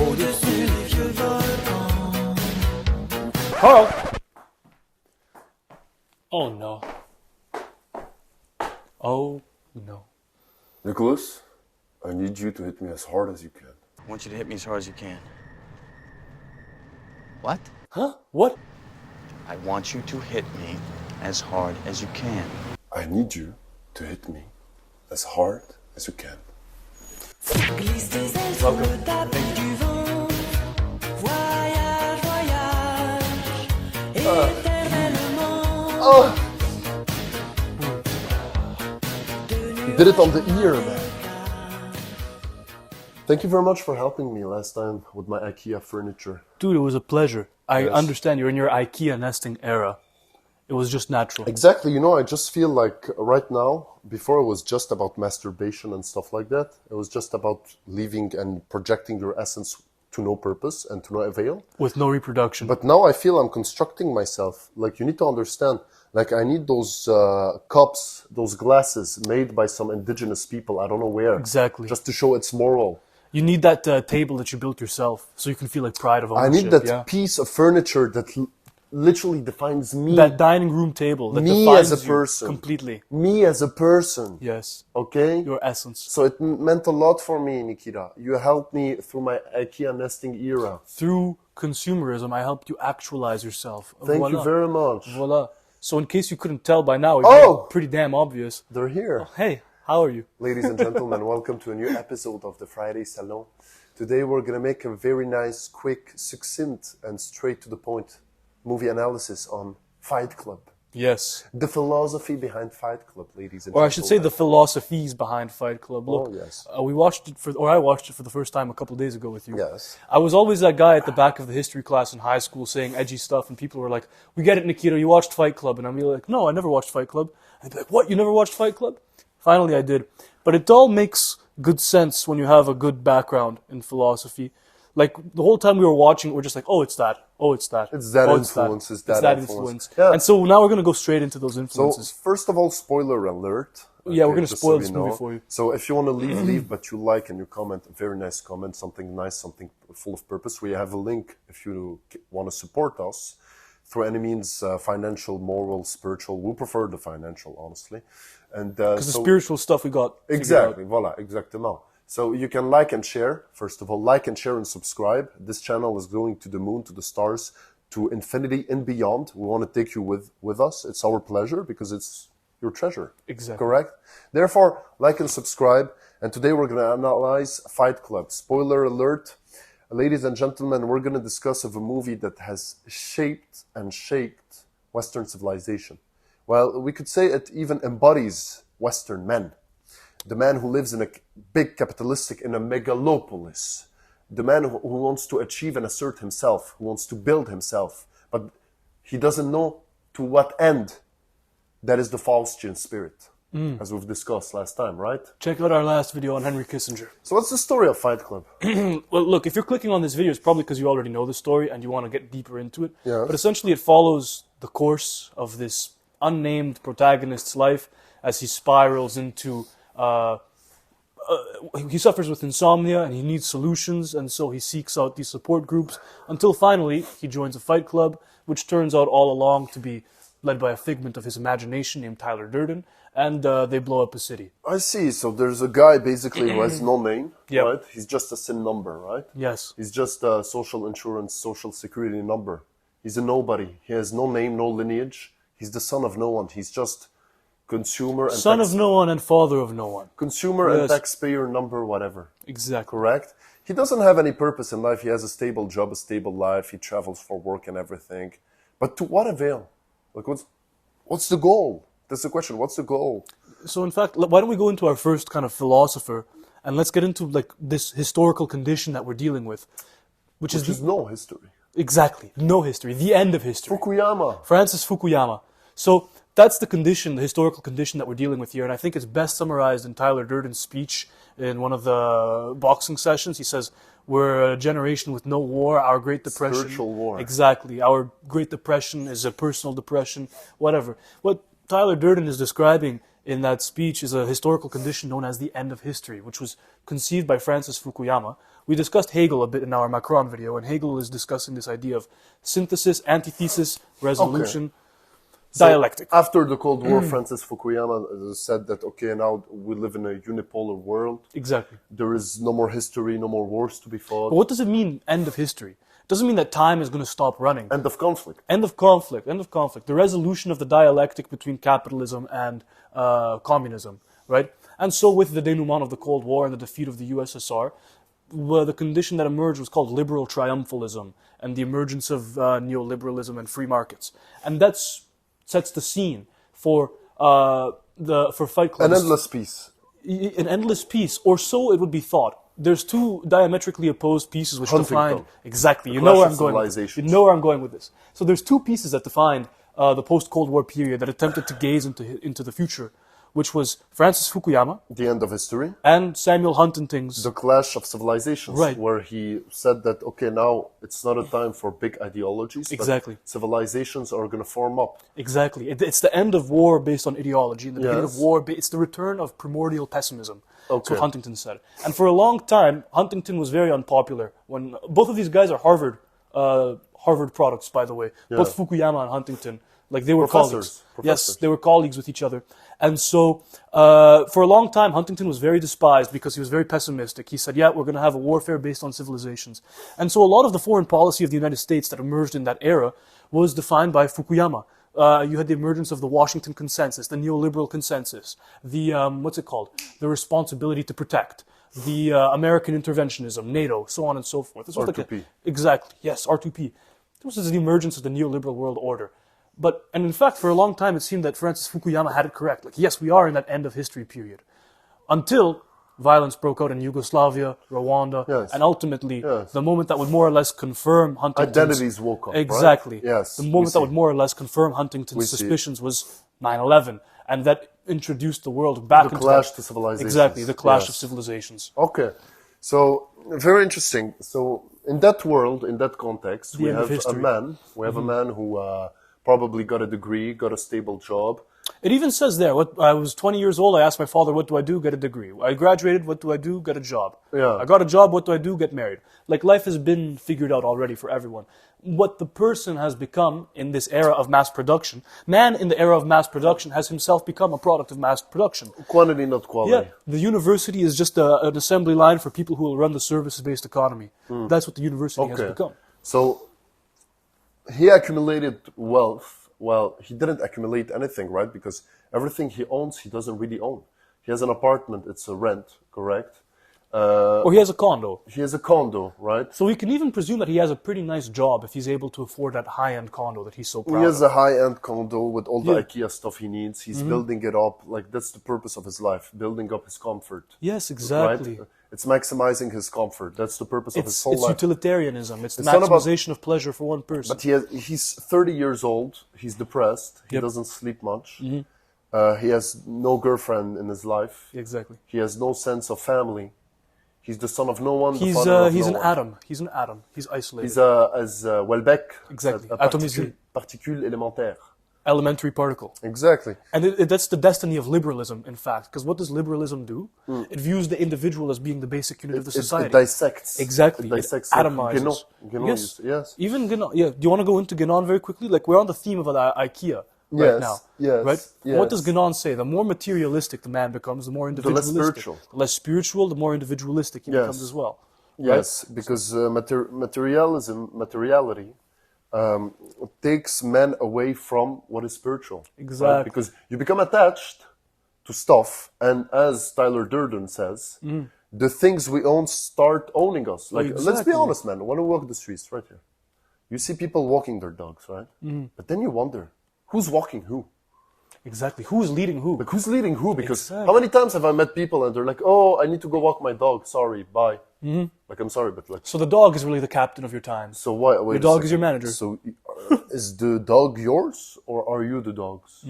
Au-dessus des vieux volcans. Carl! Oh no. Oh no. Nicholas, I need you to hit me as hard as you can. I want you to hit me as hard as you can. What? Huh? What? I want you to hit me as hard as you can. I need you to hit me as hard as you can. Glisse tes ailes sous le tapis du vent. Voyage, voyage, éternellement. You did it on the ear, man. Thank you very much for helping me last time with my IKEA furniture. Dude, it was a pleasure. I Yes. understand you're in your IKEA nesting era. It was just natural. Exactly, you know, I just feel like right now, before it was just about masturbation and stuff like that, it was just about leaving and projecting your essence to no purpose and to no avail. With no reproduction. But now I feel I'm constructing myself. Like, you need to understand, like, I need those cups, those glasses made by some indigenous people, I don't know where. Exactly. Just to show it's moral. You need that table that you built yourself, so you can feel like pride of I ownership. need that yeah? piece of furniture that literally defines me. That dining room table that Me defines as a you person. completely. Me as a person. Yes. Okay? Your essence. So it meant a lot for me, Nikita. You helped me through my IKEA nesting era. Through consumerism, I helped you actualize yourself. Thank Voila. you very much. Voila. So in case you couldn't tell by now, it's Oh! pretty damn obvious. They're here. Hey, how are you? Ladies and gentlemen, welcome to a new episode of the Friday Salon. Today we're going to make a very nice, quick, succinct, and straight to the point movie analysis on Fight Club. Yes. The philosophy behind Fight Club, ladies and Or gentlemen. I should say the philosophies behind Fight Club. Look, Oh, yes. I watched it for the first time a couple of days ago with you. Yes. I was always that guy at the back of the history class in high school saying edgy stuff, and people were like, "We get it, Nikita, you watched Fight Club." And I'm like, "No, I never watched Fight Club." And they'd be like, "What, you never watched Fight Club?" Finally, I did. But it all makes good sense when you have a good background in philosophy. Like, the whole time we were watching, we're just like, oh, it's that. Oh, it's that. It's that oh, influence, It's it's that that influence. influence. Yeah. And so now we're going to go straight into those So, influences. first of all, spoiler alert. Yeah, we're gonna just spoil you this movie know. for you. So if you want to leave, but you like and you comment, a very nice comment, something nice, something full of purpose. We have a link if you want to support us through any means, financial, moral, spiritual. We prefer the financial, honestly. And Because the spiritual stuff we got. figured Exactly, out. voila, exactement. So you can like and share. First of all, like and share and subscribe. This channel is going to the moon, to the stars, to infinity and beyond. We want to take you with us. It's our pleasure because it's your treasure. Exactly. Correct? Therefore, like and subscribe. And today we're going to analyze Fight Club. Spoiler alert. Ladies and gentlemen, we're going to discuss of a movie that has shaped and shaped Western civilization. Well, we could say it even embodies Western men. The man who lives in a big capitalistic, in a megalopolis. The man who wants to achieve and assert himself, who wants to build himself. But he doesn't know to what end. That is the Faustian spirit, as we've discussed last time, right? Check out our last video on Henry Kissinger. So what's the story of Fight Club? Well, look, if you're clicking on this video, it's probably because you already know the story and you want to get deeper into it. Yeah. But essentially, it follows the course of this unnamed protagonist's life as he spirals into... he suffers with insomnia and he needs solutions, and so he seeks out these support groups until finally he joins a fight club, which turns out all along to be led by a figment of his imagination named Tyler Durden, and they blow up a city. I see. So there's a guy basically who has no name, Yep. right? He's just a SIN number, right? Yes. He's just a social insurance, social security number. He's a nobody. He has no name, no lineage. He's the son of no one. He's just consumer and Son of no one and father of no one. consumer and Yes. taxpayer number, whatever. Exactly. Correct? He doesn't have any purpose in life. He has a stable job, a stable life. He travels for work and everything. But to what avail? Like, what's the goal? That's the question. What's the goal? So in fact, why don't we go into our first kind of philosopher, and let's get into like this historical condition that we're dealing with, which Which is no history. exactly no history, the end of history. Fukuyama. Francis Fukuyama. So that's the condition, the historical condition that we're dealing with here, and I think it's best summarized in Tyler Durden's speech in one of the boxing sessions. He says, "We're a generation with no war. Our Great Depression." Spiritual war. Exactly. Our Great Depression is a personal depression. Whatever. What Tyler Durden is describing in that speech is a historical condition known as the end of history, which was conceived by Francis Fukuyama. We discussed Hegel a bit in our Macron video, and Hegel is discussing this idea of synthesis, antithesis, resolution, dialectic. After the Cold War, Francis Fukuyama said that, okay, now we live in a unipolar world. Exactly. There is no more history, no more wars to be fought. But what does it mean, end of history? It doesn't mean that time is going to stop running. End of conflict. End of conflict, end of conflict. The resolution of the dialectic between capitalism and communism, right? And so with the denouement of the Cold War and the defeat of the USSR, the condition that emerged was called liberal triumphalism and the emergence of neoliberalism and free markets. And that sets the scene for Fight Club. An endless peace. An endless peace, or so it would be thought. There's two diametrically opposed pieces which define exactly. You know where I'm going. You know where I'm going with this. So there's two pieces that defined the post-Cold War period that attempted to gaze into the future, which was Francis Fukuyama, The End of History, and Samuel Huntington's The Clash of Civilizations, right, where he said that, okay, now it's not a time for big ideologies, exactly, but civilizations are going to form up. Exactly. It's the end of war based on ideology, and the beginning of war, it's the return of primordial pessimism. That's what Huntington said. And for a long time, Huntington was very unpopular. When both of these guys are Harvard products, by the way. Both Fukuyama and Huntington, like they were colleagues. Yes, they were colleagues with each other. And so, for a long time, Huntington was very despised because he was very pessimistic. He said, yeah, we're going to have a warfare based on civilizations. And so a lot of the foreign policy of the United States that emerged in that era was defined by Fukuyama. You had the emergence of the Washington Consensus, the neoliberal consensus, the, what's it called? The responsibility to protect, the American interventionism, NATO, so on and so forth. This was R2P. Exactly, yes, R2P. This was the emergence of the neoliberal world order. And in fact, for a long time, it seemed that Francis Fukuyama had it correct. Like, yes, we are in that end of history period. Until violence broke out in Yugoslavia, Rwanda, and ultimately, the moment that would more or less confirm Huntington's... Identities woke up, exactly. Right? Yes. The moment that would more or less confirm Huntington's suspicions was 9/11. And that introduced the world back into... The clash to civilizations. Exactly, the clash of civilizations. Okay. So, very interesting. So, in that world, in that context, we have a man. We have a man who probably got a degree, got a stable job. It even says there, I was 20 years old, I asked my father, what do I do? Get a degree. I graduated, what do I do? Get a job. Yeah. I got a job, what do I do? Get married. Like, life has been figured out already for everyone. What the person has become in this era of mass production, man in the era of mass production has himself become a product of mass production. Quantity, not quality. Yeah, the university is just an assembly line for people who will run the services-based economy. That's what the university has become. So, he accumulated wealth. Well, he didn't accumulate anything, right? Because everything he owns, he doesn't really own. He has an apartment, it's a rent, correct? Or he has a condo. He has a condo, right? So we can even presume that he has a pretty nice job if he's able to afford that high-end condo that he's so proud of. He has a high-end condo with all the IKEA stuff he needs. He's building it up. Like, that's the purpose of his life, building up his comfort. Yes, exactly. Right? It's maximizing his comfort. That's the purpose of his whole life. It's utilitarianism. It's the maximization of pleasure for one person. But he's 30 years old. He's depressed. He doesn't sleep much. He has no girlfriend in his life. Exactly. He has no sense of family. He's the son of no one. He's an atom. He's an atom. He's isolated. He's as Welbeck exactly. a particule élémentaire. Elementary particle. Exactly. And that's the destiny of liberalism, in fact. Because what does liberalism do? It views the individual as being the basic unit of the society. It dissects. Exactly. It dissects. It atomizes. Guénon, yes. Even Guénon. Yeah. Do you want to go into Guénon very quickly? Like, we're on the theme of IKEA right now. Yes. Right? Yes. What does Guénon say? The more materialistic the man becomes, the more individualistic. The less spiritual. The less spiritual, the more individualistic he becomes as well. Yes, right? Because materiality takes men away from what is spiritual. Exactly. Right? Because you become attached to stuff, and as Tyler Durden says, the things we own start owning us. Like, let's be honest, man. When we walk the streets, right here, you see people walking their dogs, right? But then you wonder, who's walking who? Exactly. Who's leading who? Like, who's leading who? Because how many times have I met people and they're like, oh, I need to go walk my dog. Sorry, bye. Like, I'm sorry, but like... So the dog is really the captain of your time. So why? Wait, your dog is your manager. So is the dog yours, or are you the dog's?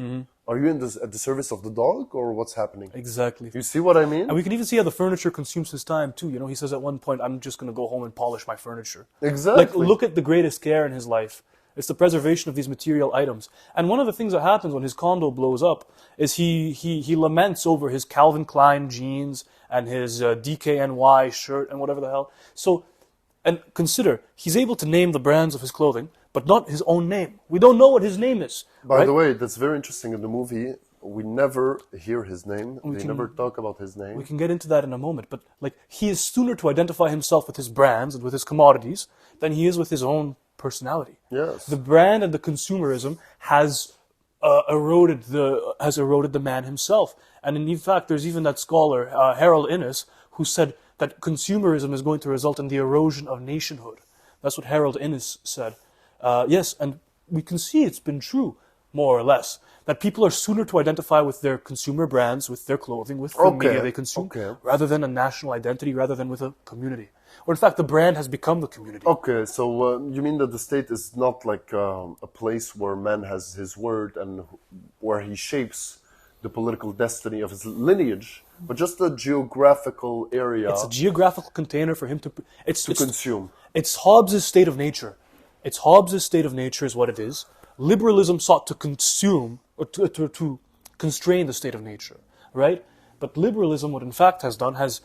Are you at the service of the dog, or what's happening? Exactly. You see what I mean? And we can even see how the furniture consumes his time too. You know, he says at one point, I'm just going to go home and polish my furniture. Exactly. Like, look at the greatest care in his life. It's the preservation of these material items. And one of the things that happens when his condo blows up is he laments over his Calvin Klein jeans and his DKNY shirt and whatever the hell. So, and consider, he's able to name the brands of his clothing, but not his own name. We don't know what his name is. By the way, that's very interesting in the movie. We never hear his name. They never talk about his name. We can get into that in a moment, but like he is sooner to identify himself with his brands and with his commodities than he is with his own personality. Yes. The brand and the consumerism has eroded the man himself. And in fact, there's even that scholar Harold Innis who said that consumerism is going to result in the erosion of nationhood. That's what Harold Innis said. Yes, and we can see it's been true, more or less, that people are sooner to identify with their consumer brands, with their clothing, with the media they consume, rather than a national identity, rather than with a community. Or in fact, the brand has become the community. Okay, so you mean that the state is not like a place where man has his word and where he shapes the political destiny of his lineage, but just a geographical area. It's a geographical container for him to consume. It's Hobbes' state of nature. It's Hobbes' state of nature is what it is. Liberalism sought to consume, or to constrain the state of nature, right? But liberalism, what in fact has done, has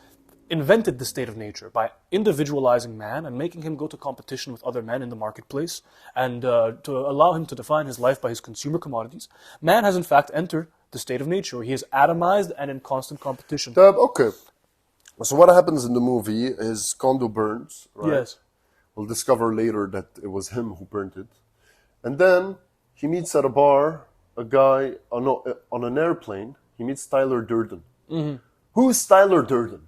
invented the state of nature by individualizing man and making him go to competition with other men in the marketplace and to allow him to define his life by his consumer commodities. Man has in fact entered the state of nature where he is atomized and in constant competition. Okay. So what happens in the movie is condo burns, right? Yes. We'll discover later that it was him who burnt it. And then he meets at a bar a guy on an airplane. He meets Tyler Durden. Mm-hmm. Who is Tyler Durden?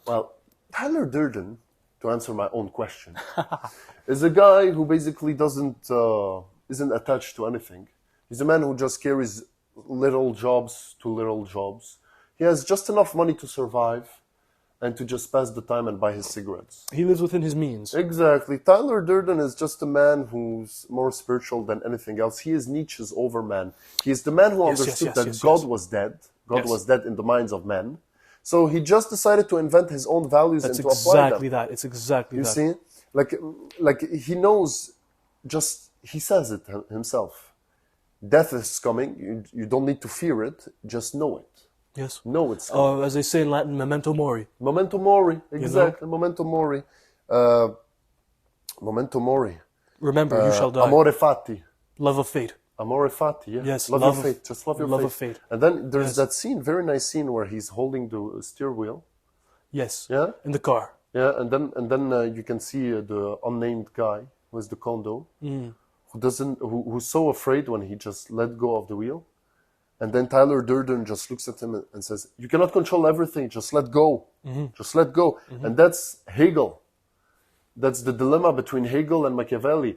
Well, Tyler Durden, to answer my own question, is a guy who basically isn't attached to anything. He's a man who just carries little jobs to little jobs. He has just enough money to survive and to just pass the time and buy his cigarettes. He lives within his means. Exactly. Tyler Durden is just a man who's more spiritual than anything else. He is Nietzsche's Overman. He is the man who understood that God was dead. God was dead in the minds of men. So he just decided to invent his own values and to apply them. It's exactly that. You see? Like he knows, he says it himself. Death is coming. You don't need to fear it. Just know it. Yes. Know it's coming. As they say in Latin, memento mori. Memento mori. Exactly. You know? Memento mori. Memento mori. Remember, you shall die. Amore fati. Love of fate. Amore fati, yeah. Yes, love your fate. Just love your love fate. of fate. And then there's that scene, very nice scene, where he's holding the steering wheel. Yes. Yeah. In the car. Yeah, and then you can see the unnamed guy who is the condo, who's so afraid when he just let go of the wheel, and then Tyler Durden just looks at him and says, "You cannot control everything. Just let go. Just let go." And that's Hegel. That's the dilemma between Hegel and Machiavelli.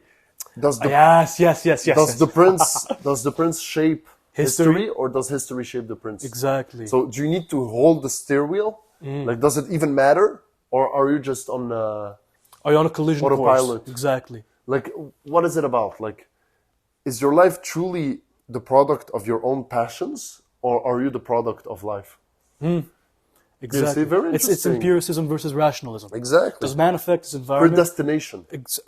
Yes. Does the prince shape history, or does history shape the prince? Exactly. So do you need to hold the steering wheel? Like, does it even matter, or are you just on? Are you on a collision autopilot? course? Exactly. Like, what is it about? Like, is your life truly the product of your own passions, or are you the product of life? Exactly. Very It's interesting. empiricism versus rationalism. Exactly. Does man affect his environment? Predestination.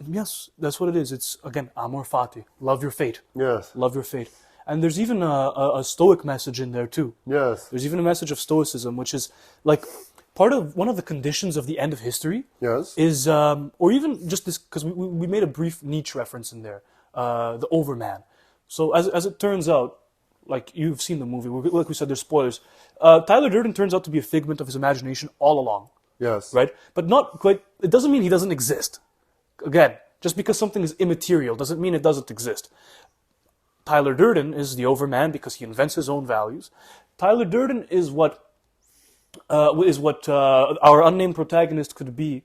Yes, that's what it is. It's, again, amor fati. Love your fate. Yes. Love your fate. And there's even a Stoic message in there too. Yes. There's even a message of Stoicism, which is like one of the conditions of the end of history. Yes. Is or even just this, because we made a brief Nietzsche reference in there, the Overman. So as it turns out, like you've seen the movie, like we said, there's spoilers. Tyler Durden turns out to be a figment of his imagination all along. Yes. Right? But not quite. It doesn't mean he doesn't exist. Again, just because something is immaterial doesn't mean it doesn't exist. Tyler Durden is the Overman because he invents his own values. Tyler Durden is what our unnamed protagonist could be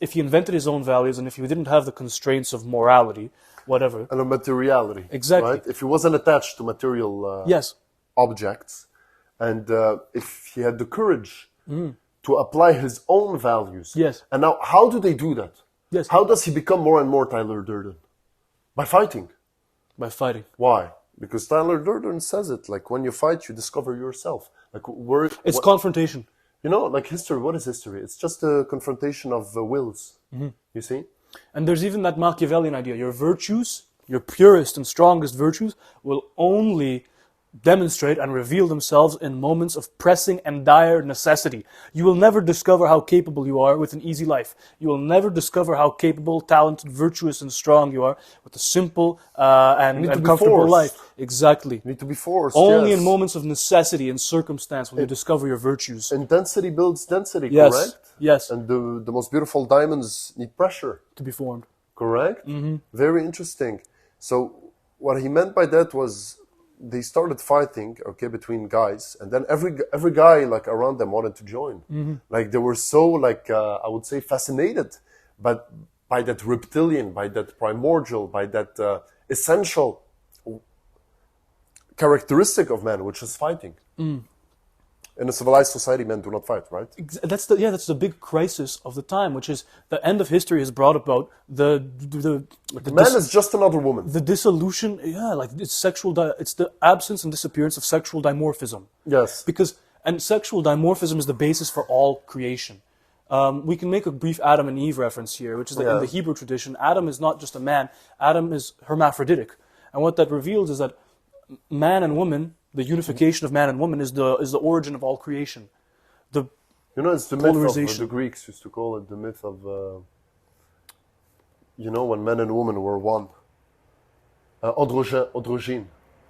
if he invented his own values and if he didn't have the constraints of morality, whatever. And of materiality. Exactly. Right? If he wasn't attached to material yes. objects, and if he had the courage to apply his own values. Yes. And now, how do they do that? Yes. How does he become more and more Tyler Durden? By fighting. By fighting. Why? Because Tyler Durden says it. Like, when you fight, you discover yourself. Like, it's confrontation. You know, like history. What is history? It's just a confrontation of wills. You see? And there's even that Machiavellian idea. Your virtues your purest and strongest virtues will only demonstrate and reveal themselves in moments of pressing and dire necessity. You will never discover how capable you are with an easy life. You will never discover how capable, talented, virtuous, and strong you are with a simple and need to be comfortable forced. life. Exactly. You need to be forced. Only yes. in moments of necessity and circumstance will you discover your virtues. Intensity builds density, Yes. correct? Yes. And the most beautiful diamonds need pressure, To be formed. correct? Very interesting. So what he meant by that was they started fighting, okay, between guys, and then every guy like around them wanted to join. Like they were so like I would say fascinated, but by that reptilian, by that primordial, by that essential characteristic of man, which is fighting. In a civilized society, men do not fight, right? That's the big crisis of the time, which is the end of history has brought about the Man is just another woman. the dissolution, like it's the absence and disappearance of sexual dimorphism. Yes. And sexual dimorphism is the basis for all creation. We can make a brief Adam and Eve reference here, which is that in the Hebrew tradition, Adam is not just a man, Adam is hermaphroditic. And what that reveals is that man and woman, the unification of man and woman is the origin of all creation. It's the myth of the Greeks used to call it the myth of, when men and women were one.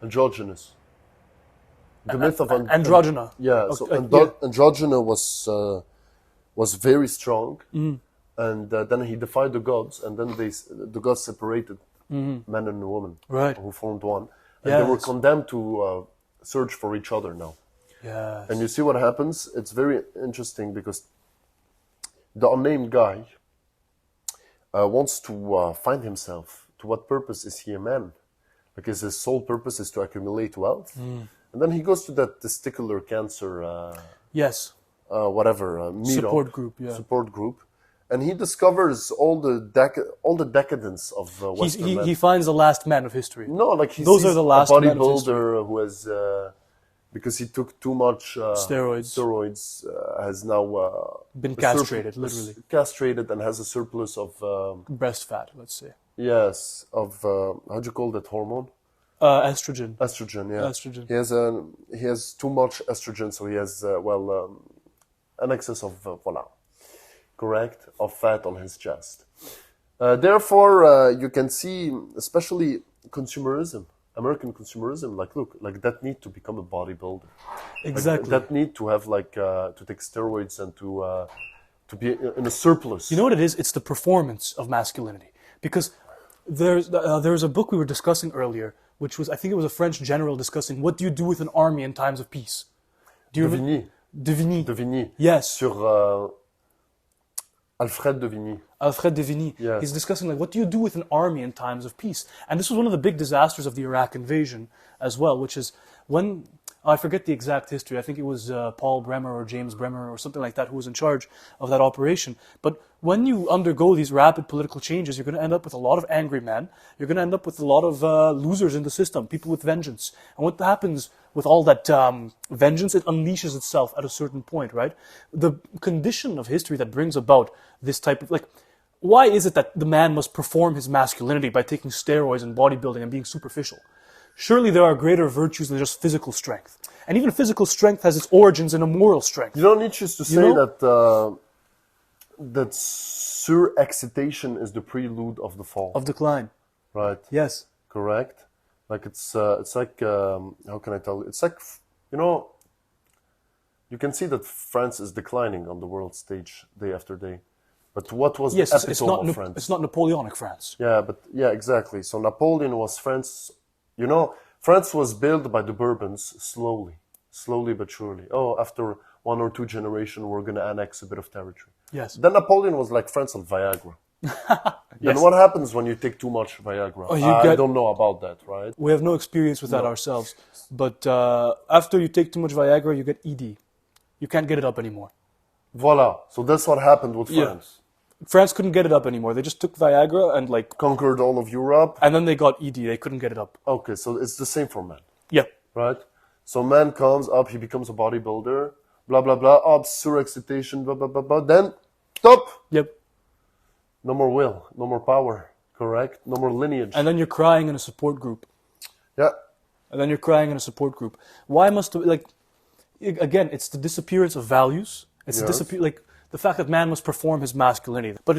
Androgynous. The myth of androgyna. Yeah, so androgyna was very strong, and then he defied the gods, and then the gods separated men and women, Right. who formed one, and they were condemned to search for each other now. Yes. And you see what happens? It's very interesting because the unnamed guy wants to find himself. To what purpose is he a man? Because his sole purpose is to accumulate wealth. And then he goes to that testicular cancer, Yes. meetup, group, support group, and he discovers all the decadence of Western men. He finds the last man of history. No, like he Those sees are the last a men of history. bodybuilder who has, because he took too much Steroids. has now Been a castrated, literally. castrated, and has a surplus of Breast fat, let's say. how do you call that hormone? Estrogen. Estrogen, yeah. Estrogen. He has too much estrogen, so he has an excess of correct, of fat on his chest. Therefore, you can see, especially consumerism, American consumerism. Like that need to become a bodybuilder. Exactly. That need to have to take steroids and to be in a surplus. You know what it is? It's the performance of masculinity. Because there's a book we were discussing earlier, which was, I think it was a French general discussing what do you do with an army in times of peace. Do you remember? De Vigny. Yes. Sur Alfred de Vigny. Alfred de Vigny. Yes. He's discussing what do you do with an army in times of peace? And this was one of the big disasters of the Iraq invasion as well, which is when, I forget the exact history, I think it was Paul Bremer or James Bremer or something like that who was in charge of that operation. But when you undergo these rapid political changes, you're going to end up with a lot of angry men. You're going to end up with a lot of losers in the system, people with vengeance. And what happens with all that vengeance, it unleashes itself at a certain point, right? The condition of history that brings about this type of, why is it that the man must perform his masculinity by taking steroids and bodybuilding and being superficial? Surely there are greater virtues than just physical strength. And even physical strength has its origins in a moral strength. Nietzsche used to say that surexcitation is the prelude of the fall. Of decline. Right. Yes. Correct. Like it's like how can I tell you? It's like you can see that France is declining on the world stage day after day. But what was the epitome of France? It's not Napoleonic France. Yeah, exactly. So Napoleon was France. France was built by the Bourbons slowly but surely. After 1 or 2 generations, we're going to annex a bit of territory. Yes. Then Napoleon was like France on Viagra. Yes. Then what happens when you take too much Viagra? I don't know about that, right? We have no experience with that ourselves. But after you take too much Viagra, you get ED. You can't get it up anymore. Voila. So that's what happened with France. France couldn't get it up anymore. They just took Viagra and conquered all of Europe. And then they got ED. They couldn't get it up. Okay, so it's the same for men. Yeah. Right? So man comes up, he becomes a bodybuilder, blah, blah, blah, up, surexcitation, blah, blah, blah, blah. Then, stop! Yep. No more will, no more power. Correct. No more lineage. And then you're crying in a support group. Yeah. And then you're crying in a support group. Why must, like, again, it's the disappearance of values. It's Yes. like the fact that man must perform his masculinity. But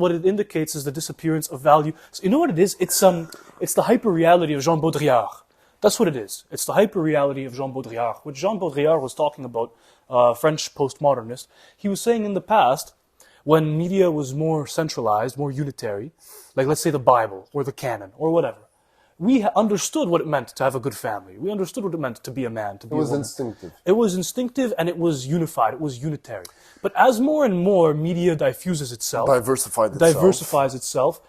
what it indicates is the disappearance of value. So you know what it is? It's the hyper-reality of Jean Baudrillard. That's what it is. It's the hyper-reality of Jean Baudrillard, which Jean Baudrillard was talking about, French postmodernist. He was saying in the past, when media was more centralized, more unitary, like let's say the Bible or the canon or whatever, we understood what it meant to have a good family. We understood what it meant to be a man, to be It was a woman. instinctive. It was instinctive and it was unified. It was unitary. But as more and more media diffuses itself, diversifies itself,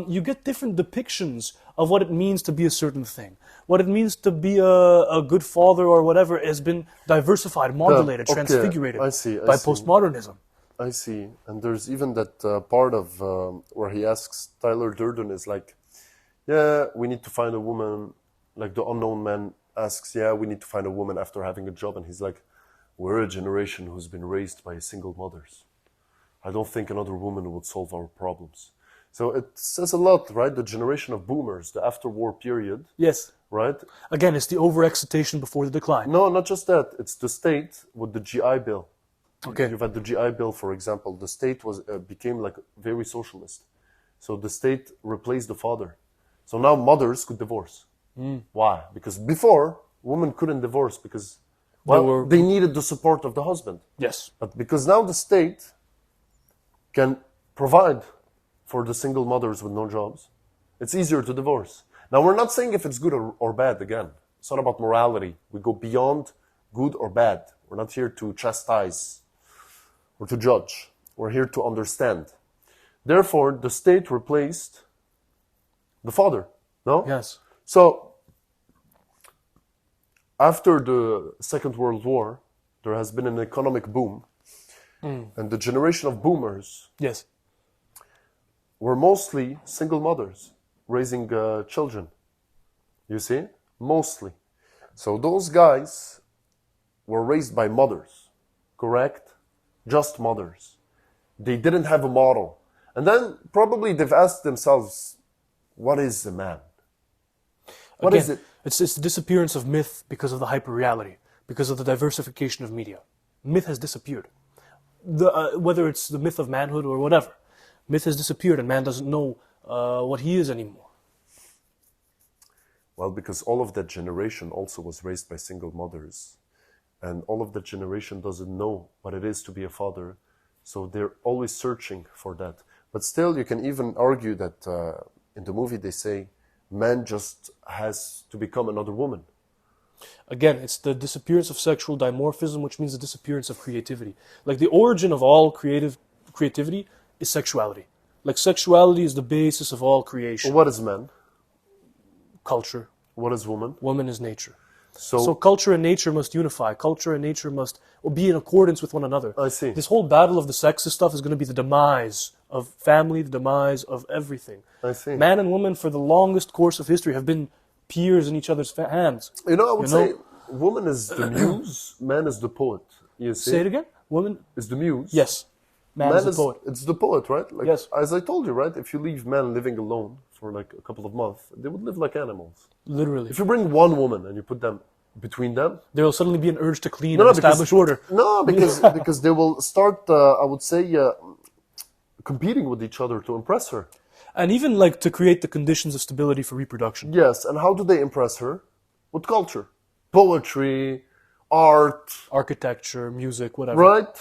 you get different depictions of what it means to be a certain thing. What it means to be a good father or whatever has been diversified, modulated, okay, transfigurated I see. by postmodernism. I see. And there's even that part of where he asks Tyler Durden is like, yeah, we need to find a woman. Like the unknown man asks, yeah, we need to find a woman after having a job. And he's like, we're a generation who's been raised by single mothers. I don't think another woman would solve our problems. So it says a lot, right? The generation of boomers, the after-war period, Yes. right? Again, it's the overexcitation before the decline. No, not just that. It's the state with the GI Bill. Okay. You've had the GI Bill, for example. The state became like very socialist. So the state replaced the father. So now mothers could divorce. Why? Because before, women couldn't divorce because they needed the support of the husband. Yes. But because now the state can provide for the single mothers with no jobs, it's easier to divorce. Now, we're not saying if it's good or bad, again. It's not about morality. We go beyond good or bad. We're not here to chastise or to judge. We're here to understand. Therefore, the state replaced the father, no? Yes. So, after the Second World War, there has been an economic boom. And the generation of boomers Yes. were mostly single mothers raising children. You see? Mostly. So those guys were raised by mothers, correct? Just mothers. They didn't have a model. And then probably they've asked themselves, what is a man? What is it? It's the disappearance of myth because of the hyper-reality, because of the diversification of media. Myth has disappeared. Whether it's the myth of manhood or whatever, myth has disappeared and man doesn't know what he is anymore. Well, because all of that generation also was raised by single mothers. And all of that generation doesn't know what it is to be a father. So they're always searching for that. But still, you can even argue that in the movie they say, man just has to become another woman. Again, it's the disappearance of sexual dimorphism, which means the disappearance of creativity. Like the origin of all creativity is sexuality. Like sexuality is the basis of all creation. Well, what is man? Culture. What is woman? Woman is nature. So So culture and nature must unify. Culture and nature must be in accordance with one another. I see. This whole battle of the sexes stuff is going to be the demise of family, the demise of everything. I see. Man and woman, for the longest course of history, have been peers in each other's hands. I would You know? say woman is the muse, man is the poet. You see? Say it again. Woman. Is the muse. Yes. Man is the poet. It's the poet, right? Like, Yes. As I told you, right? If you leave men living alone for like a couple of months, they would live like animals. Literally. If you bring one woman and you put them between them, There will suddenly be an urge to clean No, and because- establish order. no, because they will start, I would say, competing with each other to impress her. And even like to create the conditions of stability for reproduction. Yes, and how do they impress her? With culture, poetry, art, Architecture, music, whatever. right?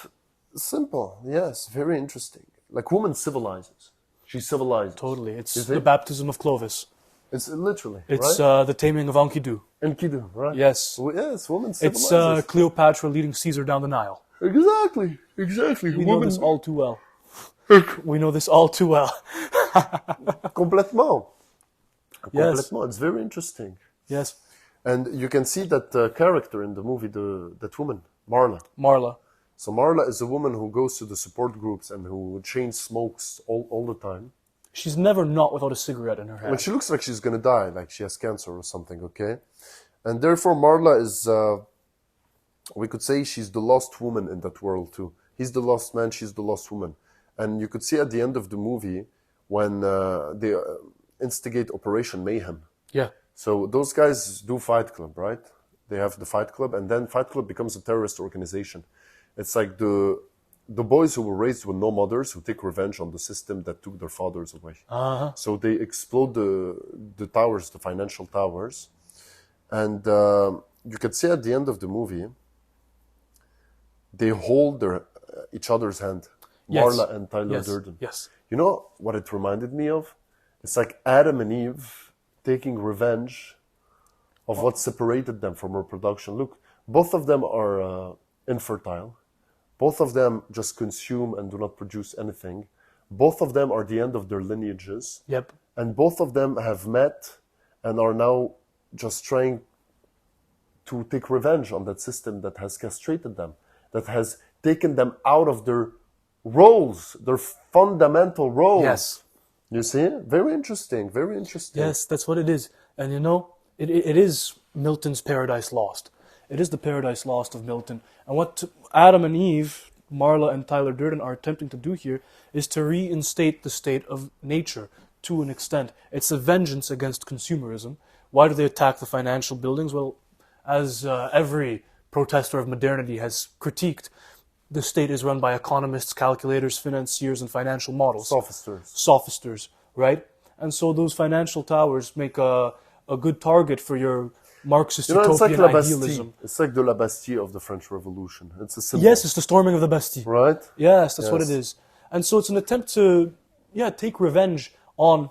Simple. Yes, very interesting. Like woman civilizes. She civilizes. Totally. It's Is the it? baptism of Clovis. It's literally. It's right? the taming of Enkidu. Enkidu, right? Yes. Yes, woman It's civilizes. Cleopatra leading Caesar down the Nile. Exactly. We know this all too well. We know this all too well. Complètement. Yes. Complètement. It's very interesting. Yes. And you can see that character in the movie, that woman, Marla. Marla. So Marla is a woman who goes to the support groups and who chain smokes all the time. She's never not without a cigarette in her hand. When she looks like she's going to die, like she has cancer or something, okay? And therefore Marla is, we could say she's the lost woman in that world too. He's the lost man, she's the lost woman. And you could see at the end of the movie, when they instigate Operation Mayhem. Yeah. So those guys do Fight Club, right? They have the Fight Club, and then Fight Club becomes a terrorist organization. It's like the boys who were raised with no mothers who take revenge on the system that took their fathers away. So they explode the towers, the financial towers, and you could see at the end of the movie, they hold each other's hand, Yes. Marla and Tyler Yes. Durden. Yes. You know what it reminded me of? It's like Adam and Eve taking revenge of what separated them from reproduction. Look, both of them are infertile. Both of them just consume and do not produce anything. Both of them are the end of their lineages. Yep. And both of them have met and are now just trying to take revenge on that system that has castrated them, that has taken them out of their roles, their fundamental roles. Yes. You see? Very interesting, very interesting. Yes, that's what it is. And you know, it is Milton's Paradise Lost. It is the Paradise Lost of Milton. And what Adam and Eve, Marla and Tyler Durden, are attempting to do here is to reinstate the state of nature to an extent. It's a vengeance against consumerism. Why do they attack the financial buildings? Well, as every protester of modernity has critiqued, the state is run by economists, calculators, financiers, and financial models. Sophisters, right? And so those financial towers make a good target for your Marxist It's like utopian La Bastille. idealism. It's like the La Bastille of the French Revolution. It's a symbol. Yes, it's the storming of the Bastille. Right? Yes, that's what Yes. it is. And so it's an attempt to, take revenge on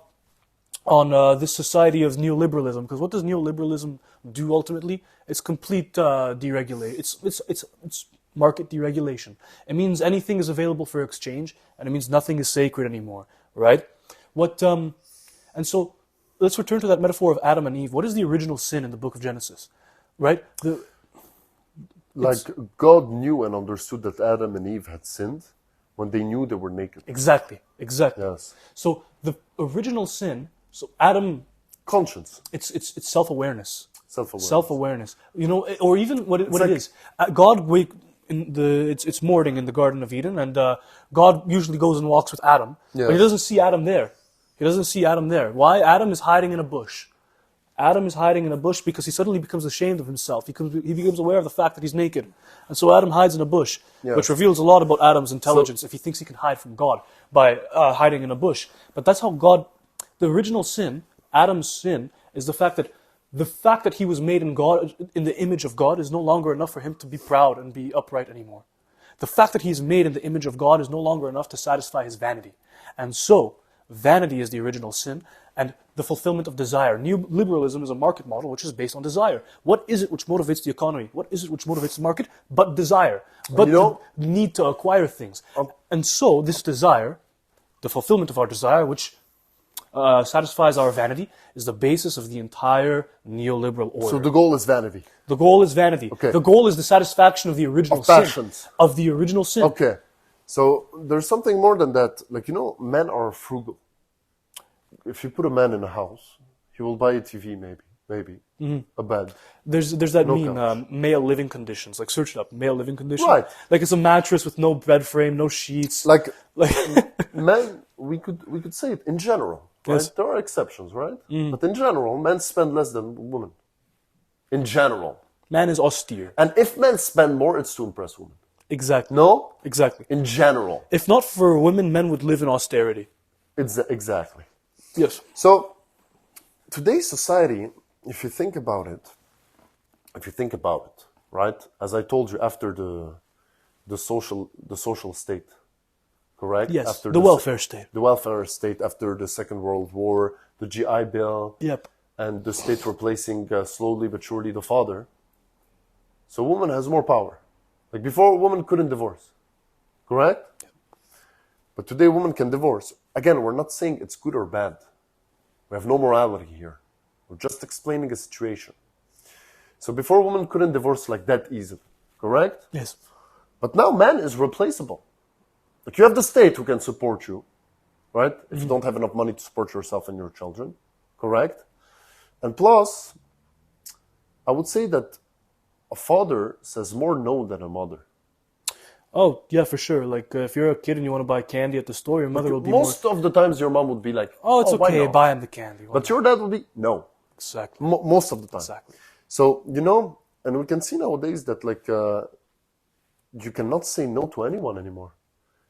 this society of neoliberalism. Because what does neoliberalism do ultimately? It's complete deregulation. It's market deregulation. It means anything is available for exchange, and it means nothing is sacred anymore, right? And so let's return to that metaphor of Adam and Eve. What is the original sin in the book of Genesis, right? God knew and understood that Adam and Eve had sinned when they knew they were naked. Exactly. Yes. So the original sin, so Adam, Conscience. it's self-awareness. Self-awareness. Self-awareness. Or even what it like- is. God it's morning in the Garden of Eden, and God usually goes and walks with Adam, Yeah. but he doesn't see Adam there. He doesn't see Adam there. Why? Adam is hiding in a bush. Adam is hiding in a bush because he suddenly becomes ashamed of himself. He becomes aware of the fact that he's naked. And so Adam hides in a bush, Yes. which reveals a lot about Adam's intelligence if he thinks he can hide from God by hiding in a bush. But that's how the original sin, Adam's sin, is the fact that he was made in the image of God is no longer enough for him to be proud and be upright anymore. The fact that he's made in the image of God is no longer enough to satisfy his vanity. And so, vanity is the original sin, and the fulfillment of desire. Neoliberalism is a market model which is based on desire. What is it which motivates the economy? What is it which motivates the market? But desire. But the need to acquire things. And so, this desire, the fulfillment of our desire, which satisfies our vanity, is the basis of the entire neoliberal order. So the goal is vanity. The goal is vanity. Okay. The goal is the satisfaction of the original Of sin. passions. Of the original sin. Okay. So there's something more than that. Men are frugal. If you put a man in a house, he will buy a TV maybe, a bed. There's that No meme, couch. male living conditions. Like, search it up, male living conditions. Right. Like, it's a mattress with no bed frame, no sheets. Like Like men, we could say it in general. Right? Yes. There are exceptions, right? But in general, men spend less than women. In general. man is austere. And if men spend more, it's to impress women. Exactly. No? Exactly. In general. If not for women, men would live in austerity. It's exactly. Yes. So, today's society, if you think about it, right? As I told you, after the social state, correct? Yes. After The welfare state. The welfare state after the Second World War, the GI Bill, Yep. and the state replacing slowly but surely the father. So, woman has more power. Like before, woman couldn't divorce, correct? Yep. But today, woman can divorce. Again, we're not saying it's good or bad. We have no morality here. We're just explaining a situation. So before, woman couldn't divorce like that easily, correct? Yes. But now man is replaceable. Like you have the state who can support you, right? If you don't have enough money to support yourself and your children, correct? And plus, I would say that a father says more no than a mother. Oh, yeah, for sure. Like, if you're a kid and you want to buy candy at the store, your mother will be more... Most of the times your mom would be like, Oh, it's why okay, not? buy him the candy. Why But not? your dad would be, no. Exactly. Most of the time. Exactly. So, and we can see nowadays that like, you cannot say no to anyone anymore.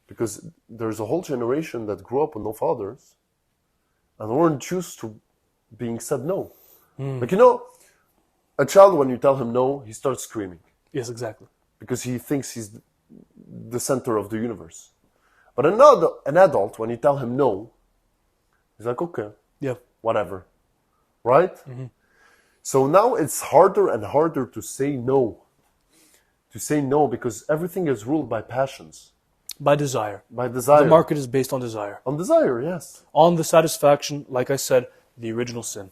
Because there's a whole generation that grew up with no fathers and weren't used to being said no. Like, a child, when you tell him no, he starts screaming Yes, exactly. because he thinks he's the center of the universe. But an adult, when you tell him no, he's like, okay, Yeah. whatever. Right? So now it's harder and harder to say no. To say no because everything is ruled by passions, By desire. by desire. The market is based on desire. On desire, yes. On the satisfaction, like I said, the original sin.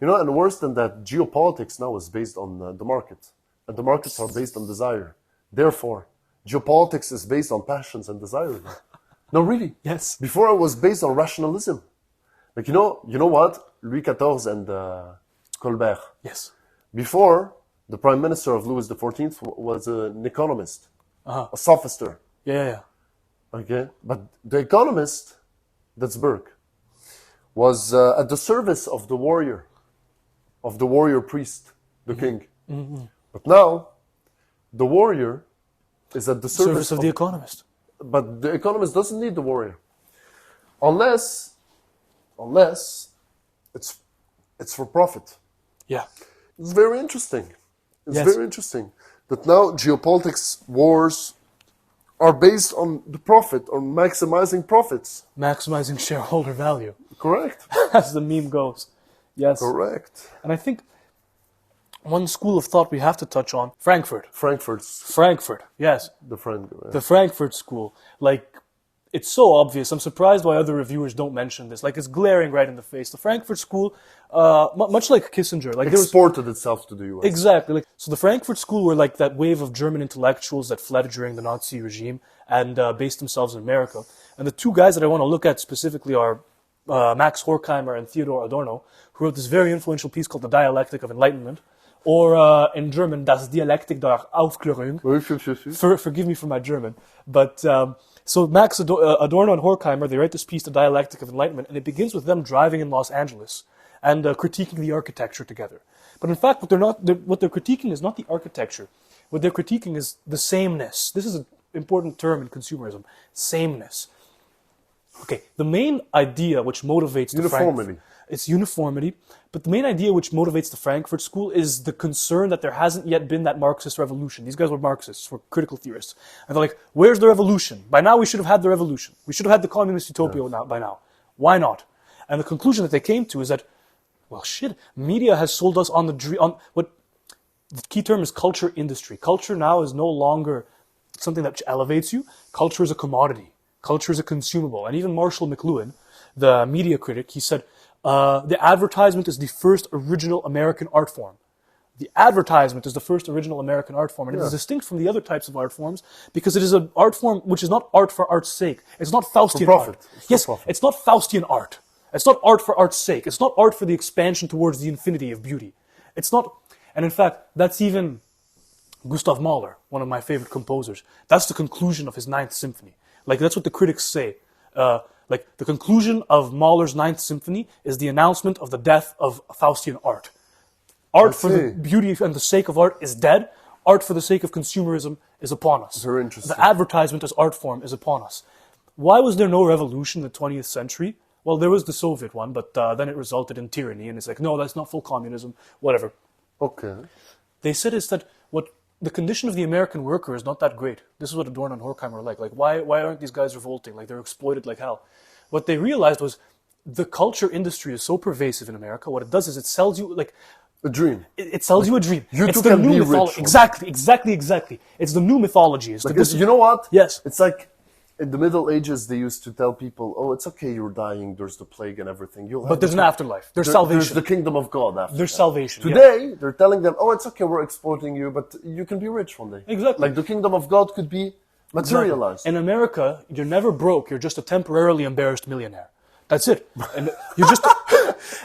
And worse than that, geopolitics now is based on the market. And the markets are based on desire. Therefore, geopolitics is based on passions and desire now. No, really. Yes. Before it was based on rationalism. Like, you know what? Louis XIV and Colbert. Yes. Before, the Prime Minister of Louis XIV was an economist, Uh-huh. a sophister. Yeah. Okay? But the economist, that's Burke, was at the service of the warrior priest, the king. But now, the warrior is at the Service of the economist. But the economist doesn't need the warrior. Unless it's for profit. Yeah. It's very interesting. It's Yes. very interesting that now geopolitics wars are based on the profit, on maximizing profits. Maximizing shareholder value, Correct. as the meme goes. Yes. Correct. And I think one school of thought we have to touch on, Frankfurt, yes. the friend. The Frankfurt School. Like, it's so obvious. I'm surprised why other reviewers don't mention this. Like, it's glaring right in the face. The Frankfurt School, much like Kissinger, like there was... Exported itself to the U.S. Exactly. Like, so the Frankfurt School were like that wave of German intellectuals that fled during the Nazi regime and based themselves in America. And the two guys that I want to look at specifically are Max Horkheimer and Theodor Adorno, who wrote this very influential piece called The Dialectic of Enlightenment, or in German, Das Dialektik der Aufklärung. Forgive me for my German. But so Max Adorno and Horkheimer, they write this piece, The Dialectic of Enlightenment, and it begins with them driving in Los Angeles and critiquing the architecture together. But in fact, what they're critiquing is not the architecture. What they're critiquing is the sameness. This is an important term in consumerism. Sameness. Okay, the main idea which motivates Uniformity. It's uniformity, but the main idea which motivates the Frankfurt School is the concern that there hasn't yet been that Marxist revolution. These guys were Marxists, were critical theorists. And they're like, where's the revolution? By now we should have had the revolution. We should have had the communist utopia by now. Why not? And the conclusion that they came to is that, well, shit, media has sold us on what the key term is culture industry. Culture now is no longer something that elevates you. Culture is a commodity. Culture is a consumable. And even Marshall McLuhan, the media critic, he said, the advertisement is the first original American art form. The advertisement is the first original American art form, and it is distinct from the other types of art forms because it is an art form which is not art for art's sake. It's not Faustian art. Yes, it's not Faustian art. It's not art for art's sake. It's not art for the expansion towards the infinity of beauty. It's not, and in fact, that's even Gustav Mahler, one of my favorite composers. That's the conclusion of his Ninth Symphony. Like, that's what the critics say. Like, the conclusion of Mahler's Ninth Symphony is the announcement of the death of Faustian art. Art for the beauty and the sake of art is dead. Art for the sake of consumerism is upon us. Very interesting. The advertisement as art form is upon us. Why was there no revolution in the 20th century? Well, there was the Soviet one, but then it resulted in tyranny, and it's like, no, that's not full communism, whatever. Okay. They said is that the condition of the American worker is not that great. This is what Adorno and Horkheimer are like. Like, why aren't these guys revolting? Like, they're exploited like hell. What they realized was the culture industry is so pervasive in America. What it does is it sells you, like... A dream. It sells you a dream. You it's too the can new be mythology. rich. Exactly. It's the new mythology. It's Like, the, you know what? Yes. It's like in the Middle Ages, they used to tell people, oh, it's okay, you're dying, there's the plague and everything. But there's an afterlife. There's salvation. There's the kingdom of God after There's that. salvation. Today, they're telling them, oh, it's okay, we're exploiting you, but you can be rich one day. Exactly. Like the kingdom of God could be materialized. In America, you're never broke. You're just a temporarily embarrassed millionaire. That's it. And you're just...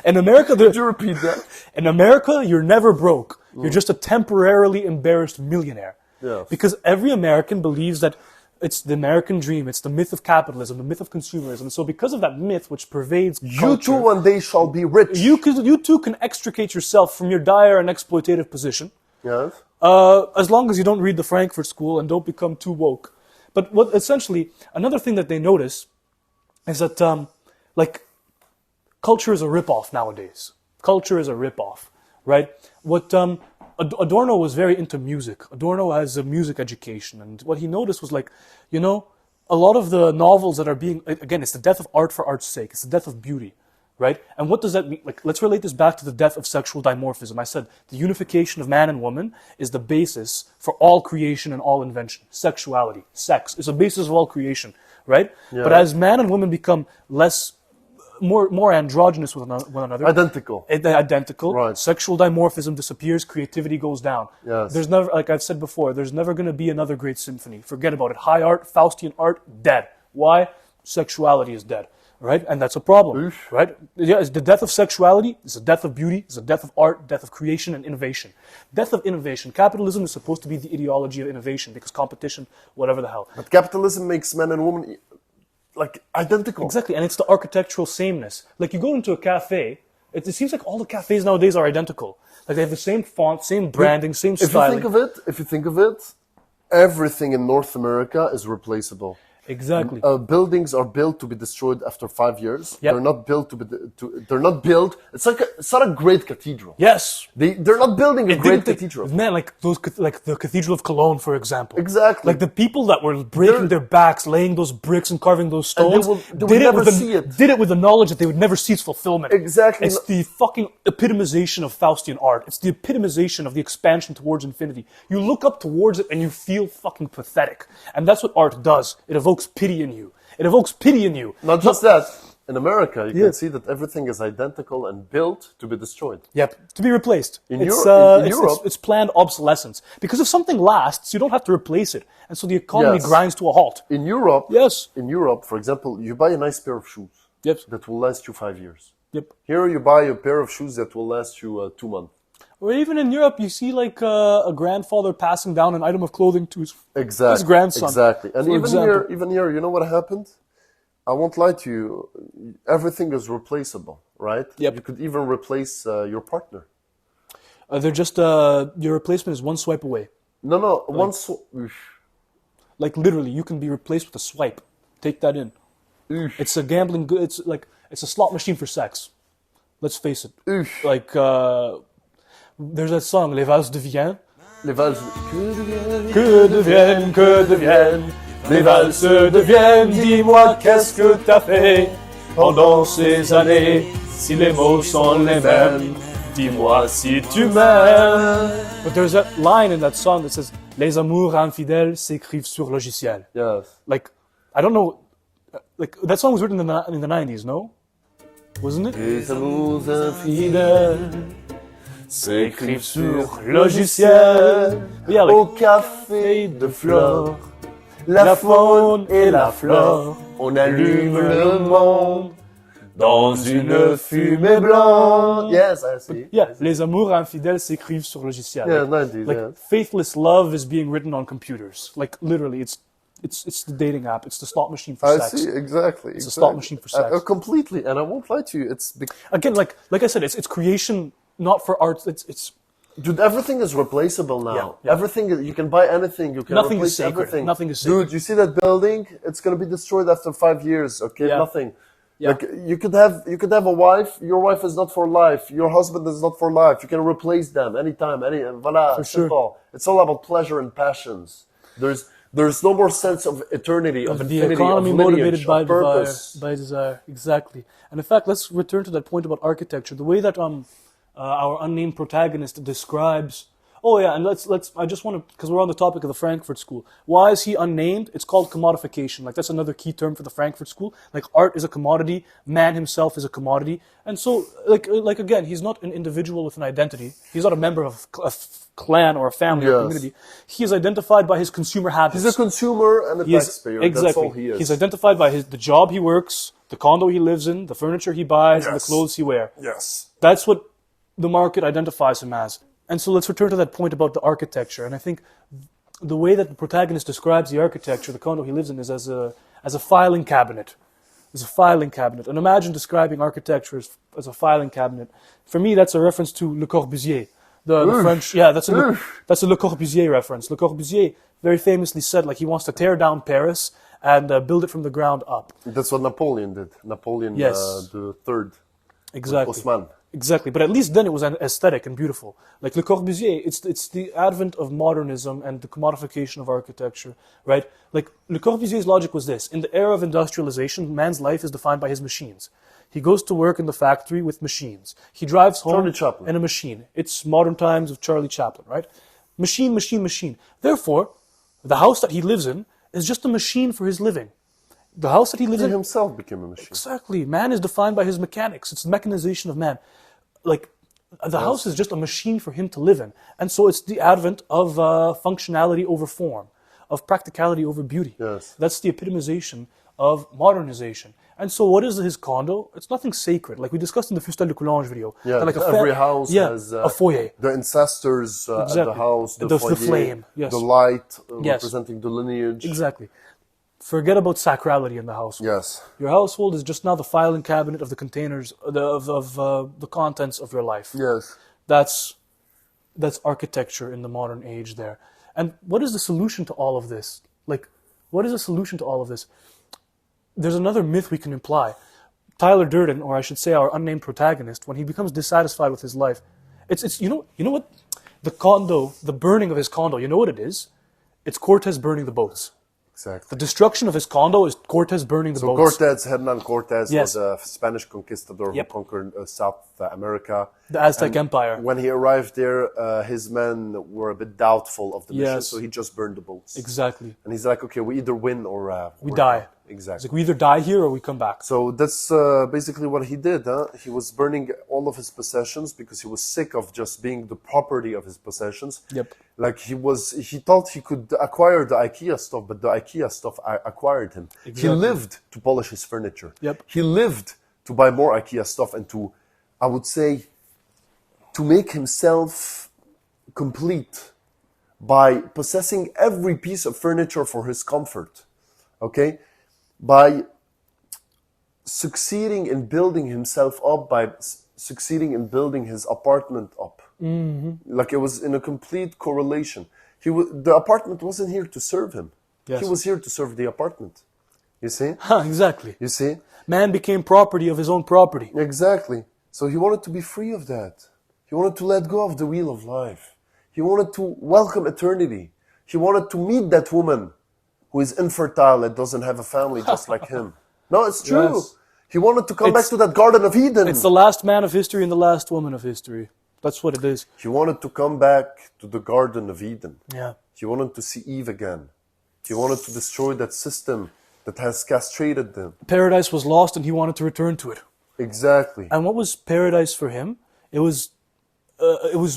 In America... Could you repeat that? In America, you're never broke. You're just a temporarily embarrassed millionaire. Yeah. Because every American believes that It's the American dream. It's the myth of capitalism, the myth of consumerism. So because of that myth which pervades You culture, too one day shall be rich. you too can extricate yourself from your dire and exploitative position. Yes. As long as you don't read the Frankfurt School and don't become too woke. But what essentially, another thing that they notice is that, culture is a ripoff nowadays. Culture is a ripoff, right? What Adorno was very into music. Adorno has a music education, and what he noticed was a lot of the novels that are being, again, it's the death of art for art's sake. It's the death of beauty. Right? And what does that mean? Let's relate this back to the death of sexual dimorphism. I said the unification of man and woman is the basis for all creation and all invention. Sexuality, sex, is the basis of all creation, right? Yeah. But as man and woman become more androgynous with one another, identical, Right. sexual dimorphism disappears, creativity goes down. Yes. There's never, like I've said before, there's never going to be another great symphony. Forget about it. High art, Faustian art, dead. Why? Sexuality is dead. Right? And that's a problem, right? Yeah, it's the death of sexuality, it's the death of beauty, it's the death of art, death of creation and innovation. Death of innovation. Capitalism is supposed to be the ideology of innovation because competition, whatever the hell. But capitalism makes men and women identical. Exactly, and it's the architectural sameness. Like you go into a cafe, it seems like all the cafes nowadays are identical. Like they have the same font, same branding, same styling. If you think of it, everything in North America is replaceable. Exactly. Buildings are built to be destroyed after 5 years. Yep. They're not built they're not built. It's not a great cathedral. Yes. They're not building a great cathedral. Man, like the Cathedral of Cologne, for example. Exactly. Like the people that were breaking their backs, laying those bricks and carving those stones, they would never see it. Did it with the knowledge that they would never see its fulfillment. Exactly. It's the fucking epitomization of Faustian art. It's the epitomization of the expansion towards infinity. You look up towards it and you feel fucking pathetic. And that's what art does. It evokes pity in you. It evokes pity in you. Not just that. In America, you can see that everything is identical and built to be destroyed. Yep, to be replaced. In Europe, it's planned obsolescence. Because if something lasts, you don't have to replace it. And so the economy grinds to a halt. In Europe, Yes. In Europe, for example, you buy a nice pair of shoes Yep. that will last you 5 years. Yep. Here you buy a pair of shoes that will last you 2 months. Or even in Europe, you see like a grandfather passing down an item of clothing to his grandson. Exactly. And for even here, you know what happened? I won't lie to you. Everything is replaceable, right? Yep. You could even replace your partner. They're just your replacement is one swipe away. No. Like literally, you can be replaced with a swipe. Take that in. It's a gambling. It's a slot machine for sex. Let's face it. Like there's that song, Les Valses de Vienne. Les valses. Que deviennent, que deviennent les valses de Vienne? Dis-moi qu'est-ce que t'as fait pendant ces années? Si les mots sont les mêmes, dis-moi si tu m'aimes. But there's that line in that song that says, Les amours infidèles s'écrivent sur logiciel. Yes. Like, I don't know, like that song was written in the 90s, no? Wasn't it? Les amours infidèles s'écrivent sur logiciel. Yeah, like, au café de flore, la faune et la flore, on allume le monde dans une fumée blanche. Yes, I see. Yeah, les amours infidèles s'écrivent sur logiciel. Yeah, Like, 90s, like yeah. faithless love is being written on computers. Like literally, it's the dating app. It's the slot machine for I sex. see, exactly. It's a slot machine for sex. Completely, and I won't lie to you. Again, like I said, it's creation not for art. It's Dude, everything is replaceable now. Yeah. Everything, you can buy anything. You can Nothing replace is sacred. everything. Nothing is sacred. Dude, you see that building? It's gonna be destroyed after 5 years. Okay, Yeah. nothing. Yeah. Like you could have a wife. Your wife is not for life. Your husband is not for life. You can replace them anytime. Voila, For simple. sure. It's all about pleasure and passions. There's no more sense of eternity, of the infinity, economy of lineage, motivated by of purpose. desire. Exactly. And in fact, let's return to that point about architecture. The way that our unnamed protagonist describes. Oh yeah, and let's. I just want to, because we're on the topic of the Frankfurt School. Why is he unnamed? It's called commodification. Like that's another key term for the Frankfurt School. Like art is a commodity, man himself is a commodity, and so like again, he's not an individual with an identity. He's not a member of a clan or a family or Yes. community. He is identified by his consumer habits. He's a consumer and a taxpayer. Exactly. That's all he is. He's identified by the job he works, the condo he lives in, the furniture he buys, and the Yes. clothes he wears. Yes. That's what the market identifies him as. And so let's return to that point about the architecture. And I think the way that the protagonist describes the architecture, the condo he lives in, is as a filing cabinet. As a filing cabinet. And imagine describing architecture as a filing cabinet. For me, that's a reference to Le Corbusier. The French, yeah, that's a Le Corbusier reference. Le Corbusier very famously said, like, he wants to tear down Paris and build it from the ground up. That's what Napoleon did. Napoleon Yes. the third. Exactly. With Osman. Exactly, but at least then it was aesthetic and beautiful. Like Le Corbusier, it's the advent of modernism and the commodification of architecture, right? Like Le Corbusier's logic was this: in the era of industrialization, man's life is defined by his machines. He goes to work in the factory with machines. He drives home Charlie Chaplin. in a machine. It's modern times of Charlie Chaplin, right? Machine, machine, machine. Therefore, the house that he lives in is just a machine for his living. The house that he lives He in... himself became a machine. Exactly. Man is defined by his mechanics. It's the mechanization of man. Like, the house is just a machine for him to live in. And so it's the advent of functionality over form, of practicality over beauty. Yes. That's the epitomization of modernization. And so what is his condo? It's nothing sacred. Like we discussed in the Fustel de Coulanges video. Yeah, Like every house has a foyer. the ancestors at Exactly. the house, The foyer, flame, yes. the light Yes. representing the lineage. Exactly. Forget about sacrality in the house. Yes. Your household is just now the filing cabinet of the containers, of the contents of your life. Yes. That's architecture in the modern age there. And what is the solution to all of this? Like, what is the solution to all of this? There's another myth we can imply. Tyler Durden, or I should say our unnamed protagonist, when he becomes dissatisfied with his life, it's you know what? The condo, the burning of his condo, you know what it is? It's Cortez burning the boats. Exactly. The destruction of his condo is Cortez burning the boats. Hernan Cortez Yes. was a Spanish conquistador Yep. who conquered South America. The Aztec And Empire. When he arrived there, his men were a bit doubtful of the mission, Yes. so he just burned the boats. Exactly. And he's like, okay, we either win or We we're die. done. It's Exactly. like we either die here or we come back. So that's basically what he did. He was burning all of his possessions because he was sick of just being the property of his possessions. Yep. Like he thought he could acquire the IKEA stuff, but the IKEA stuff acquired him. He Exactly. lived to polish his furniture. Yep. He lived to buy more IKEA stuff and to, I would say, to make himself complete by possessing every piece of furniture for his comfort. Okay? By succeeding in building himself up, by succeeding in building his apartment up. Mm-hmm. Like it was in a complete correlation. The apartment wasn't here to serve him. Yes. He was here to serve the apartment. You see? Exactly. You see? Man became property of his own property. Exactly. So he wanted to be free of that. He wanted to let go of the wheel of life. He wanted to welcome eternity. He wanted to meet that woman who is infertile and doesn't have a family just like him. No, it's true. Yes. He wanted to come back to that Garden of Eden. It's the last man of history and the last woman of history. That's what it is. He wanted to come back to the Garden of Eden. Yeah. He wanted to see Eve again. He wanted to destroy that system that has castrated them. Paradise was lost and he wanted to return to it. Exactly. And what was paradise for him? It was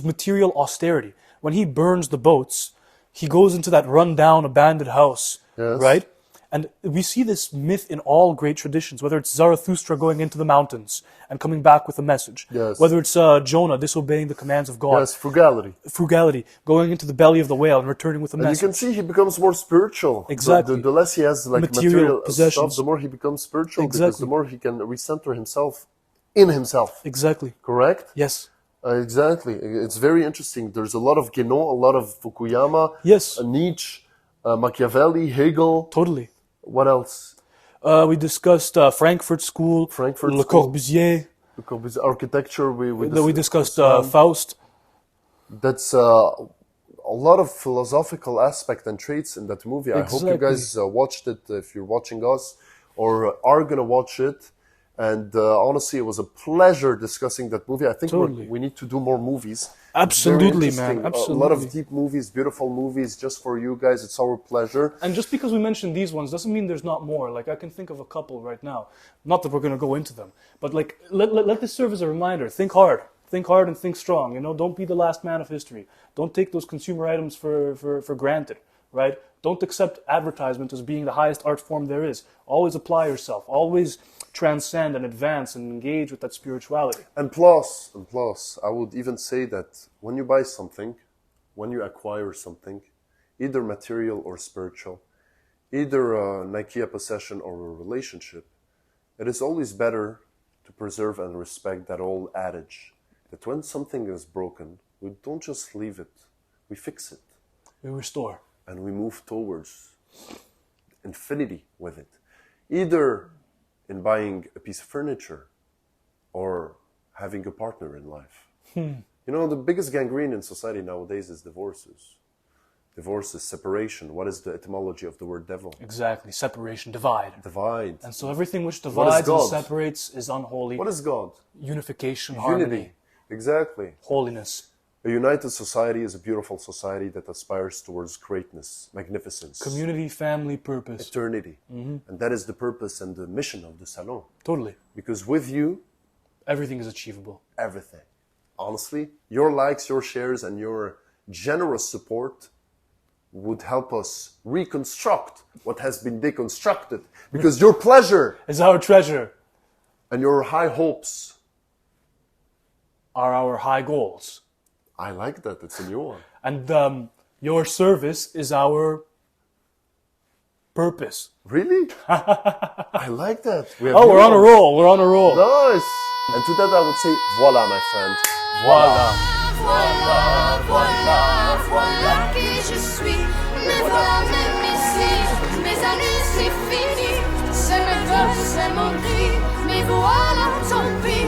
material austerity. When he burns the boats, he goes into that run-down, abandoned house, Yes. right? And we see this myth in all great traditions, whether it's Zarathustra going into the mountains and coming back with a message, Yes. whether it's Jonah disobeying the commands of God, Yes, frugality. frugality, going into the belly of the whale and returning with a And you message. can see he becomes more spiritual. Exactly. The less he has like Material material possessions. stuff, the more he becomes spiritual because Exactly. the more he can recenter himself in himself. Exactly. Correct? Yes. Exactly. It's very interesting. There's a lot of Guénon, a lot of Fukuyama, Yes. Nietzsche, Machiavelli, Hegel. Totally. What else? We discussed Frankfurt School, Frankfurt Le School. Corbusier. Because architecture, We discussed Islam. Faust. That's a lot of philosophical aspect and traits in that movie. I hope you Exactly. guys watched it if you're watching us or are going to watch it. And honestly, it was a pleasure discussing that movie. I think Totally. we need to do more movies. Absolutely, It's very man. interesting. A lot of Absolutely. deep movies, beautiful movies, just for you guys. It's our pleasure. And just because we mentioned these ones doesn't mean there's not more. Like, I can think of a couple right now. Not that we're going to go into them. But, like, let this serve as a reminder. Think hard. Think hard and think strong. You know, don't be the last man of history. Don't take those consumer items for granted, right? Don't accept advertisement as being the highest art form there is. Always apply yourself. Always transcend and advance and engage with that spirituality. And plus, I would even say that when you buy something, when you acquire something, either material or spiritual, either a Nike possession or a relationship, it is always better to preserve and respect that old adage that when something is broken, we don't just leave it, we fix it. We restore. And we move towards infinity with it. Either in buying a piece of furniture or having a partner in life. You know, the biggest gangrene in society nowadays is divorces. Divorce is separation. What is the etymology of the word devil? Exactly. Separation, divide. Divide. And so everything which divides and God? separates is unholy. What is God? Unification, Unity. harmony, Exactly. holiness. A united society is a beautiful society that aspires towards greatness, magnificence, Community, family, purpose. eternity. And that is the purpose and the mission of the Salon. Totally. Because with you, Everything is achievable. everything. Honestly, your likes, your shares, and your generous support would help us reconstruct what has been deconstructed. Because your pleasure Is our treasure, and your high hopes, are our high goals. I like that, it's a new one. And your service is our purpose. Really? I like that. We have Oh, new we're on a ones. roll. We're on a roll. Nice. And to that I would say, voila, my friend. Voila. Voilà, voilà, voilà qui je suis. Mais voilà même ici, mes années c'est fini. C'est mes voeux, c'est mon cri. Mais voilà, tant pis.